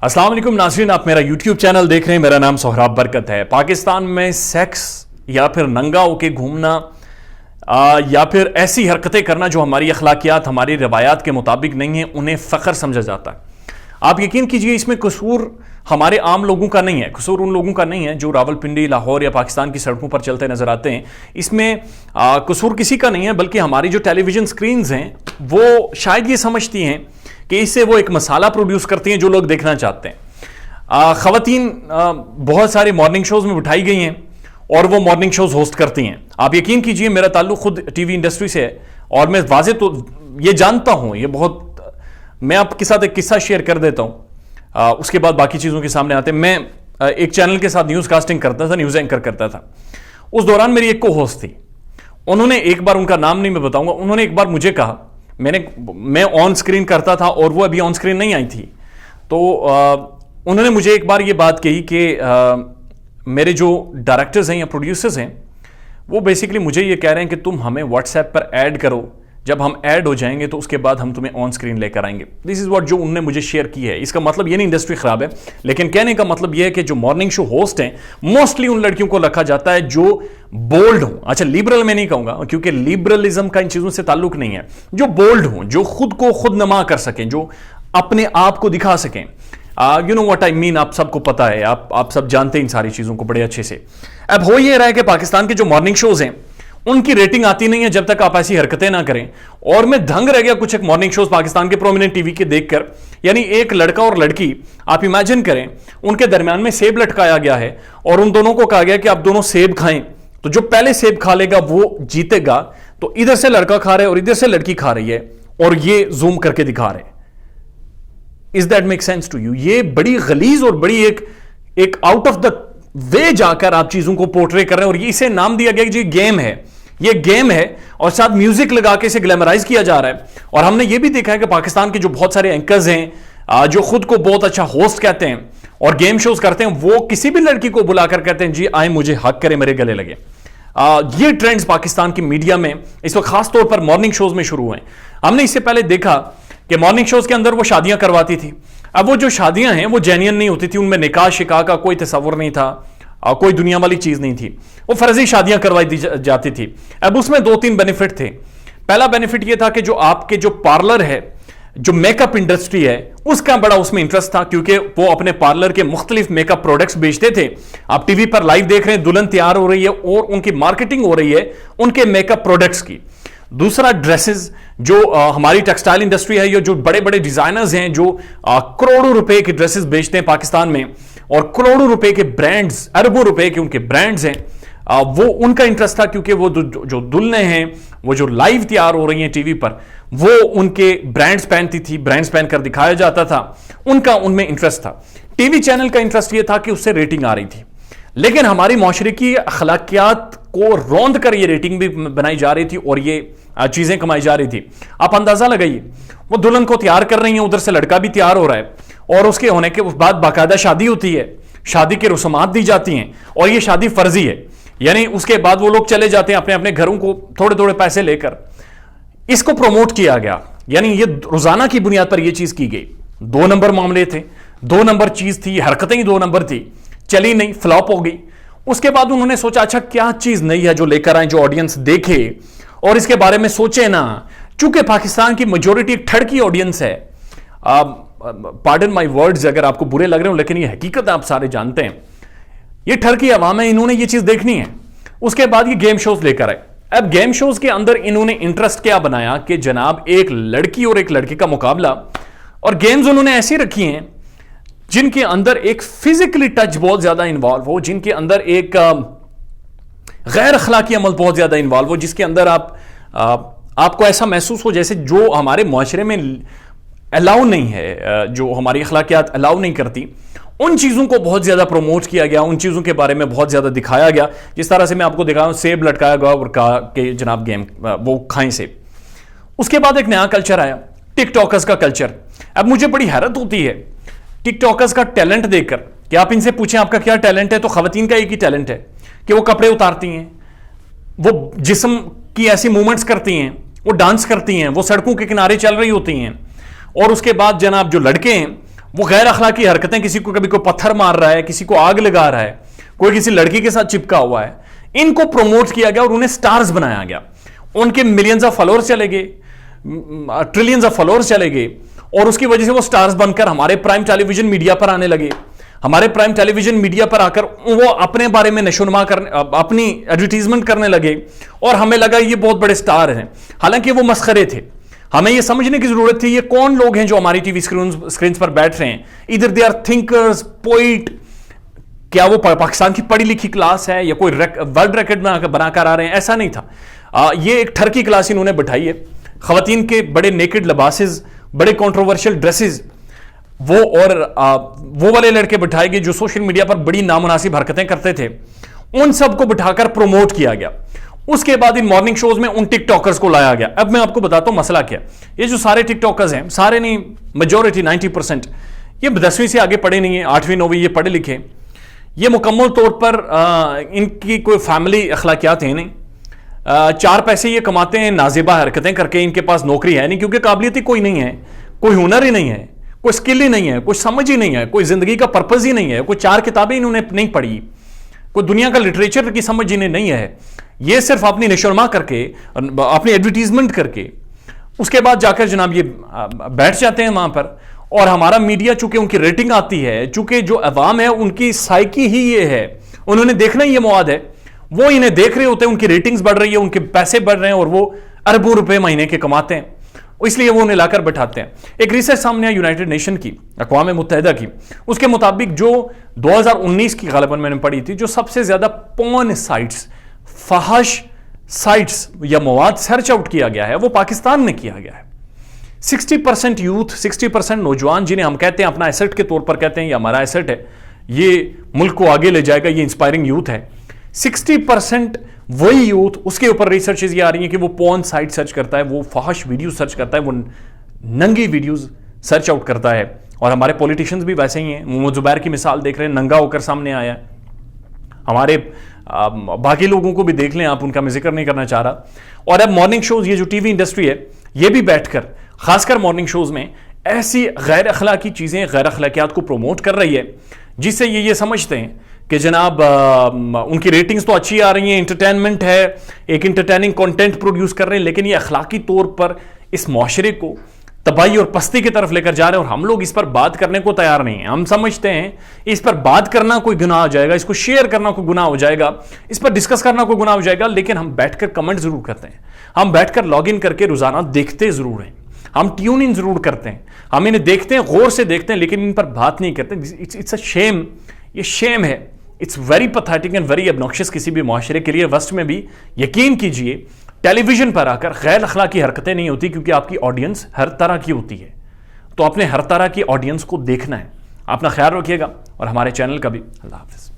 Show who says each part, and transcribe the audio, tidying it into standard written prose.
Speaker 1: السلام علیکم ناظرین، آپ میرا یوٹیوب چینل دیکھ رہے ہیں. میرا نام سہراب برکت ہے. پاکستان میں سیکس یا پھر ننگا ہو کے گھومنا یا پھر ایسی حرکتیں کرنا جو ہماری اخلاقیات ہماری روایات کے مطابق نہیں ہیں، انہیں فخر سمجھا جاتا ہے. آپ یقین کیجئے اس میں قصور ہمارے عام لوگوں کا نہیں ہے، قصور ان لوگوں کا نہیں ہے جو راولپنڈی، لاہور یا پاکستان کی سڑکوں پر چلتے نظر آتے ہیں. اس میں قصور کسی کا نہیں ہے، بلکہ ہماری جو ٹیلی ویژن سکرینز ہیں وہ شاید یہ سمجھتی ہیں کہ اس سے وہ ایک مسالہ پروڈیوس کرتی ہیں جو لوگ دیکھنا چاہتے ہیں. خواتین بہت سارے مارننگ شوز میں بٹھائی گئی ہیں اور وہ مارننگ شوز ہوسٹ کرتی ہیں. آپ یقین کیجئے میرا تعلق خود ٹی وی انڈسٹری سے ہے اور میں واضح تو یہ جانتا ہوں، یہ بہت میں آپ کے ساتھ ایک قصہ شیئر کر دیتا ہوں، اس کے بعد باقی چیزوں کے سامنے آتے ہیں. میں ایک چینل کے ساتھ نیوز کاسٹنگ کرتا تھا، نیوز اینکر کرتا تھا. اس دوران میری ایک کو ہوسٹ تھی. انہوں نے ایک بار، ان کا نام نہیں میں بتاؤں گا، انہوں نے ایک بار مجھے کہا، میں آن سکرین کرتا تھا اور وہ ابھی آن سکرین نہیں آئی تھی، تو انہوں نے مجھے ایک بار یہ بات کہی کہ میرے جو ڈائریکٹرز ہیں یا پروڈیوسرز ہیں وہ بیسیکلی مجھے یہ کہہ رہے ہیں کہ تم ہمیں واٹس ایپ پر ایڈ کرو، جب ہم ایڈ ہو جائیں گے تو اس کے بعد ہم تمہیں آن سکرین لے کر آئیں گے. دس از واٹ جو انہوں نے مجھے شیئر کی ہے. اس کا مطلب یہ نہیں انڈسٹری خراب ہے، لیکن کہنے کا مطلب یہ ہے کہ جو مارننگ شو ہوسٹ ہیں موسٹلی ان لڑکیوں کو رکھا جاتا ہے جو بولڈ ہوں. اچھا لیبرل میں نہیں کہوں گا کیونکہ لیبرلزم کا ان چیزوں سے تعلق نہیں ہے. جو بولڈ ہوں، جو خود کو خود نما کر سکیں، جو اپنے آپ کو دکھا سکیں. یو نو واٹ آئی مین، آپ سب کو پتا ہے، آپ سب جانتے ہیں ان ساری چیزوں کو بڑے اچھے سے. اب ہو یہ رہا ہے کہ پاکستان کے جو مارننگ شوز ہیں ان کی ریٹنگ آتی نہیں ہے جب تک آپ ایسی حرکتیں نہ کریں. اور میں دھنگ رہ گیا کچھ ایک مارننگ شوز پاکستان کے پرومیننٹ ٹی وی کے دیکھ کر. یعنی ایک لڑکا اور لڑکی، آپ امیجن کریں ان کے درمیان میں سیب لٹکایا گیا ہے اور ان دونوں کو کہا گیا کہ آپ دونوں سیب کھائیں، تو جو پہلے سیب کھا لے گا وہ جیتے گا. تو ادھر سے لڑکا کھا رہا ہے اور ادھر سے لڑکی کھا رہی ہے اور یہ زوم کر کے دکھا رہے ہیں. Is that make sense to you؟ یہ بڑی غلیظ اور بڑی ایک آؤٹ آف دا وے جا کر آپ چیزوں کو پورٹرے کر رہے ہیں. اور اسے نام دیا گیا کہ یہ گیم ہے، یہ گیم ہے، اور ساتھ میوزک لگا کے اسے گلیمرائز کیا جا رہا ہے. اور ہم نے یہ بھی دیکھا ہے کہ پاکستان کے جو بہت سارے اینکرز ہیں جو خود کو بہت اچھا ہوسٹ کہتے ہیں اور گیم شوز کرتے ہیں، وہ کسی بھی لڑکی کو بلا کر کہتے ہیں جی آئیں مجھے حق کریں، میرے گلے لگے. یہ ٹرینڈز پاکستان کی میڈیا میں اس وقت خاص طور پر مارننگ شوز میں شروع ہوئے ہیں. ہم نے اس سے پہلے دیکھا کہ مارننگ شوز کے اندر وہ شادیاں کرواتی تھی. اب وہ جو شادیاں ہیں وہ جینین نہیں ہوتی تھی، ان میں نکاح شکاح کا کوئی تصور نہیں تھا، کوئی دنیا والی چیز نہیں تھی، وہ فرضی شادیاں کروائی دی جاتی تھی. اب اس میں 2-3 بینیفٹ تھے. پہلا بینیفٹ یہ تھا کہ جو آپ کے جو پارلر ہے، جو میک اپ انڈسٹری ہے، اس کا بڑا اس میں انٹرسٹ تھا، کیونکہ وہ اپنے پارلر کے مختلف میک اپ پروڈکٹس بیچتے تھے. آپ ٹی وی پر لائیو دیکھ رہے ہیں، دلہن تیار ہو رہی ہے اور ان کی مارکیٹنگ ہو رہی ہے ان کے میک اپ پروڈکٹس کی. دوسرا ڈریسز، جو ہماری ٹیکسٹائل انڈسٹری ہے، یہ جو بڑے بڑے ڈیزائنرز ہیں جو کروڑوں روپے کے ڈریسز بیچتے ہیں پاکستان میں، اور کروڑوں روپے کے برانڈز، اربوں روپے کے ان کے برانڈز ہیں، وہ ان کا انٹرسٹ تھا، کیونکہ وہ جو دلہنیں ہیں وہ جو لائیو تیار ہو رہی ہیں ٹی وی پر، وہ ان کے برانڈز پہنتی تھی، برانڈز پہن کر دکھایا جاتا تھا، ان کا ان میں انٹرسٹ تھا. ٹی وی چینل کا انٹرسٹ یہ تھا کہ اس سے ریٹنگ آ رہی تھی. لیکن ہماری معاشرے کی اخلاقیات کو روند کر یہ ریٹنگ بھی بنائی جا رہی تھی اور یہ چیزیں کمائی جا رہی تھی. آپ اندازہ لگائیے، وہ دلہن کو تیار کر رہی ہیں، ادھر سے لڑکا بھی تیار ہو رہا ہے، اور اس کے ہونے کے بعد باقاعدہ شادی ہوتی ہے، شادی کے رسومات دی جاتی ہیں، اور یہ شادی فرضی ہے. یعنی اس کے بعد وہ لوگ چلے جاتے ہیں اپنے اپنے گھروں کو تھوڑے تھوڑے پیسے لے کر. اس کو پروموٹ کیا گیا، یعنی یہ روزانہ کی بنیاد پر یہ چیز کی گئی. 2 نمبر معاملے تھے، 2 نمبر چیز تھی، حرکتیں ہی 2 نمبر تھی، چلی نہیں، فلاپ ہو گئی. اس کے بعد انہوں نے سوچا اچھا کیا چیز نئی ہے جو لے کر آئیں، جو آڈینس دیکھے اور اس کے بارے میں سوچے نا. چونکہ پاکستان کی میجورٹی ایک ٹھڑ کی آڈینس ہے. پارڈن مائی ورڈز اگر آپ کو برے لگ رہے ہوں، لیکن یہ حقیقت آپ سارے جانتے ہیں. یہ ٹھڑ کی عوام ہے، انہوں نے یہ چیز دیکھنی ہے. اس کے بعد یہ گیم شوز لے کر آئے. اب گیم شوز کے اندر انہوں نے انٹرسٹ کیا بنایا کہ جناب ایک لڑکی اور ایک لڑکے کا مقابلہ، اور گیمز انہوں نے ایسی رکھی ہیں جن کے اندر ایک فزیکلی ٹچ بہت زیادہ انوالو ہو، جن کے اندر ایک غیر اخلاقی عمل بہت زیادہ انوالو ہو، جس کے اندر آپ کو ایسا محسوس ہو جیسے جو ہمارے معاشرے میں الاؤ نہیں ہے، جو ہماری اخلاقیات الاؤ نہیں کرتی. ان چیزوں کو بہت زیادہ پروموٹ کیا گیا، ان چیزوں کے بارے میں بہت زیادہ دکھایا گیا. جس طرح سے میں آپ کو دکھایا ہوں، سیب لٹکایا گیا اور کہا کہ جناب گیم وہ کھائیں سیب. اس کے بعد ایک نیا کلچر آیا، ٹک ٹاکرز کا کلچر. اب مجھے بڑی حیرت ہوتی ہے ٹک ٹاکرز کا ٹیلنٹ دیکھ کر کہ آپ ان سے پوچھیں آپ کا کیا ٹیلنٹ ہے، تو خواتین کا ایک ہی ٹیلنٹ ہے کہ وہ کپڑے اتارتی ہیں، وہ جسم کی ایسی موومنٹس کرتی ہیں، وہ ڈانس کرتی ہیں، وہ سڑکوں کے کنارے چل رہی ہوتی ہیں. اور اس کے بعد جناب جو لڑکے ہیں وہ غیر اخلاقی حرکتیں, کسی کو کبھی کوئی پتھر مار رہا ہے, کسی کو آگ لگا رہا ہے, کوئی کسی لڑکی کے ساتھ چپکا ہوا ہے, ان کو پروموٹ کیا گیا اور انہیں سٹارز بنایا گیا. ان کے ملینز آف فالوورز چلے گئے, ٹریلینز آف فالوورز چلے گئے, اور اس کی وجہ سے وہ سٹارز بن کر ہمارے پرائم ٹیلی ویژن میڈیا پر آنے لگے. ہمارے پرائم ٹیلی ویژن میڈیا پر آ کر وہ اپنے بارے میں نشوونما کرنے, اپنی ایڈورٹیزمنٹ کرنے لگے, اور ہمیں لگا یہ بہت بڑے سٹار ہیں, حالانکہ وہ مسخرے تھے. ہمیں یہ سمجھنے کی ضرورت تھی یہ کون لوگ ہیں جو ہماری ٹی وی اسکرینز پر بیٹھ رہے ہیں. ادھر دے آر تھنکرز, پوئٹ, کیا وہ پاکستان کی پڑھی لکھی کلاس ہے یا کوئی ورلڈ ریکارڈ بنا کر آ رہے ہیں؟ ایسا نہیں تھا. یہ ایک ٹھرکی کلاس انہوں نے بٹھائی ہے. خواتین کے بڑے نیکڈ لباسز, بڑے کنٹروورشل ڈریسز, وہ والے لڑکے بٹھائے گئے جو سوشل میڈیا پر بڑی نامناسب حرکتیں کرتے تھے, ان سب کو بٹھا کر پروموٹ کیا گیا. اس کے بعد ان مارننگ شوز میں ان ٹک ٹاکرز کو لایا گیا. اب میں آپ کو بتاتا ہوں مسئلہ کیا. یہ جو سارے ٹک ٹاکرز ہیں, سارے نہیں, میجورٹی 90%, یہ 10ویں سے آگے پڑھے نہیں ہیں, 8ویں 9ویں یہ پڑھے لکھے. یہ مکمل طور پر ان کی کوئی فیملی اخلاقیات ہیں نہیں. 4 پیسے یہ کماتے ہیں نازیبہ حرکتیں کر کے, ان کے پاس نوکری ہے نہیں, کیونکہ قابلیت ہی کوئی نہیں ہے, کوئی ہنر ہی نہیں ہے, کوئی سکل ہی نہیں ہے, کوئی سمجھ ہی نہیں ہے, کوئی زندگی کا پرپز ہی نہیں ہے, کوئی 4 کتابیں انہوں نے نہیں پڑھی, کوئی دنیا کا لٹریچر کی سمجھ انہیں نہیں ہے. یہ صرف اپنی نشوونما کر کے, اپنی ایڈورٹیزمنٹ کر کے, اس کے بعد جا کر جناب یہ بیٹھ جاتے ہیں وہاں پر. اور ہمارا میڈیا چونکہ ان کی ریٹنگ آتی ہے, چونکہ جو عوام ہے ان کی سائیکی ہی یہ ہے, انہوں نے دیکھنا ہی یہ مواد ہے, وہ انہیں دیکھ رہے ہوتے ہیں, ان کی ریٹنگز بڑھ رہی ہے, ان کے پیسے بڑھ رہے ہیں, اور وہ اربوں روپے مہینے کے کماتے ہیں, اس لیے وہ انہیں لا کر بٹھاتے ہیں. ایک ریسرچ سامنے آیا یونائٹڈ نیشن کی, اقوام متحدہ کی, اس کے مطابق جو 2019 کی غالباً میں نے پڑھی تھی, جو سب سے زیادہ پورن سائٹس, فحش سائٹس یا مواد سرچ آؤٹ کیا گیا ہے, وہ پاکستان میں کیا گیا ہے. 60% یوتھ, 60% نوجوان, جنہیں ہم کہتے ہیں اپنا ایسٹ کے طور پر کہتے ہیں یہ ہمارا ایسٹ ہے, یہ ملک کو آگے لے جائے گا, یہ انسپائرنگ یوتھ ہے. 60% وہی یوتھ, اس کے اوپر ریسرچز یہ آ رہی ہیں کہ وہ پورن سائٹ سرچ کرتا ہے, وہ فحش ویڈیو سرچ کرتا ہے, وہ ننگی ویڈیوز سرچ آؤٹ کرتا ہے. اور ہمارے پولیٹیشینز بھی ویسے ہی ہیں. محمد زبیر کی مثال دیکھ رہے ہیں, ننگا ہو کر سامنے آیا ہے. ہمارے باقی لوگوں کو بھی دیکھ لیں آپ, ان کا میں ذکر نہیں کرنا چاہ رہا. اور اب مارننگ شوز, یہ جو ٹی وی انڈسٹری ہے, یہ بھی بیٹھ کر خاص کر مارننگ شوز میں ایسی غیر اخلاقی چیزیں, غیر اخلاقیات کو پروموٹ کر رہی ہے, جس سے یہ سمجھتے ہیں کہ جناب ان کی ریٹنگز تو اچھی آ رہی ہیں, انٹرٹینمنٹ ہے, ایک انٹرٹیننگ کنٹینٹ پروڈیوس کر رہے ہیں, لیکن یہ اخلاقی طور پر اس معاشرے کو تباہی اور پستی کی طرف لے کر جا رہے ہیں, اور ہم لوگ اس پر بات کرنے کو تیار نہیں ہیں. ہم سمجھتے ہیں اس پر بات کرنا کوئی گناہ ہو جائے گا, اس کو شیئر کرنا کوئی گناہ ہو جائے گا, اس پر ڈسکس کرنا کوئی گناہ ہو جائے گا, لیکن ہم بیٹھ کر کمنٹ ضرور کرتے ہیں, ہم بیٹھ کر لاگ ان کر کے روزانہ دیکھتے ضرور ہیں, ہم ٹیون ان ضرور کرتے ہیں, ہم انہیں دیکھتے ہیں, غور سے دیکھتے ہیں, لیکن ان پر بات نہیں کرتے. اٹس اے شیم, یہ شیم ہے. It's very pathetic and very ابنوکشس کسی بھی معاشرے کے لیے. ویسٹ میں بھی یقین کیجئے ٹیلی ویژن پر آ کر غیر اخلاقی حرکتیں نہیں ہوتی, کیونکہ آپ کی آڈینس ہر طرح کی ہوتی ہے. تو آپ نے ہر طرح کی آڈینس کو دیکھنا ہے. اپنا خیال رکھیے گا, اور ہمارے چینل کا بھی. اللہ حافظ.